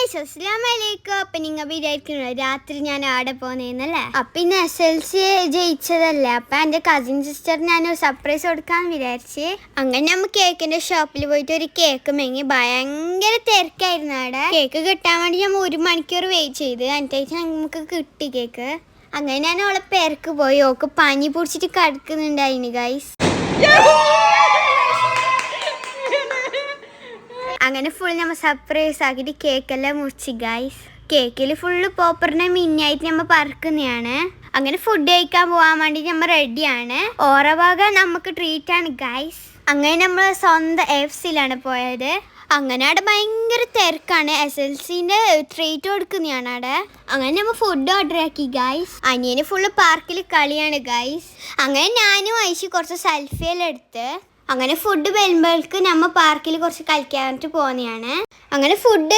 Guys അസ്സലാമലൈക്കും. അപ്പം നിങ്ങൾ വിചാരിക്കുന്നു രാത്രി ഞാൻ ആടെ പോകുന്നതെന്നല്ലേ. അപ്പം ഇന്ന് SLC ജയിച്ചതല്ലേ. അപ്പം എൻ്റെ കസിൻ സിസ്റ്റർ ഞാനൊരു സർപ്രൈസ് കൊടുക്കാമെന്ന് വിചാരിച്ച് അങ്ങനെ നമ്മൾ കേക്കിൻ്റെ ഷോപ്പിൽ പോയിട്ട് ഒരു കേക്ക് മെങ്ങി. ഭയങ്കര തിരക്കായിരുന്നു അവിടെ. കേക്ക് കിട്ടാൻ വേണ്ടി നമ്മൾ 1 മണിക്കൂർ വെയിറ്റ് ചെയ്ത് അതിനകത്ത് നമുക്ക് കിട്ടി കേക്ക്. അങ്ങനെ ഞാൻ അവളെ പേർക്ക് പോയി. ഓക്ക് പനി പിടിച്ചിട്ട് കിടക്കുന്നുണ്ടായിരുന്നു ഗൈസ്. അങ്ങനെ ഫുൾ നമ്മൾ സർപ്രൈസ് ആക്കിയിട്ട് കേക്കെല്ലാം മുറിച്ച് ഗൈസ്. കേക്കിൽ ഫുള്ള് പോപ്പറിനെ മിന്നായിട്ട് നമ്മൾ പറക്കുന്നതാണ്. അങ്ങനെ ഫുഡ് കഴിക്കാൻ പോകാൻ വേണ്ടി നമ്മൾ റെഡിയാണ്. ഓരോ ഭാഗം നമുക്ക് ട്രീറ്റ് ആണ് ഗൈസ്. അങ്ങനെ നമ്മൾ സ്വന്തം AFCയിലാണ് പോയത്. അങ്ങനെ അവിടെ ഭയങ്കര തിരക്കാണ്. SLCന്റെ ട്രീറ്റ് കൊടുക്കുന്നതാണ് അവിടെ. അങ്ങനെ നമ്മൾ ഫുഡ് ഓർഡർ ആക്കി ഗൈസ്. അനിയന് ഫുള്ള് പാർക്കിൽ കളിയാണ് ഗൈസ്. അങ്ങനെ ഞാനും ഐശി കുറച്ച് സെൽഫിയെല്ലാം എടുത്ത് അങ്ങനെ ഫുഡ് വരുമ്പോഴേക്ക് നമ്മൾ പാർക്കിൽ കുറച്ച് കളിക്കാനായിട്ട് പോകുന്നതാണ്. അങ്ങനെ ഫുഡ്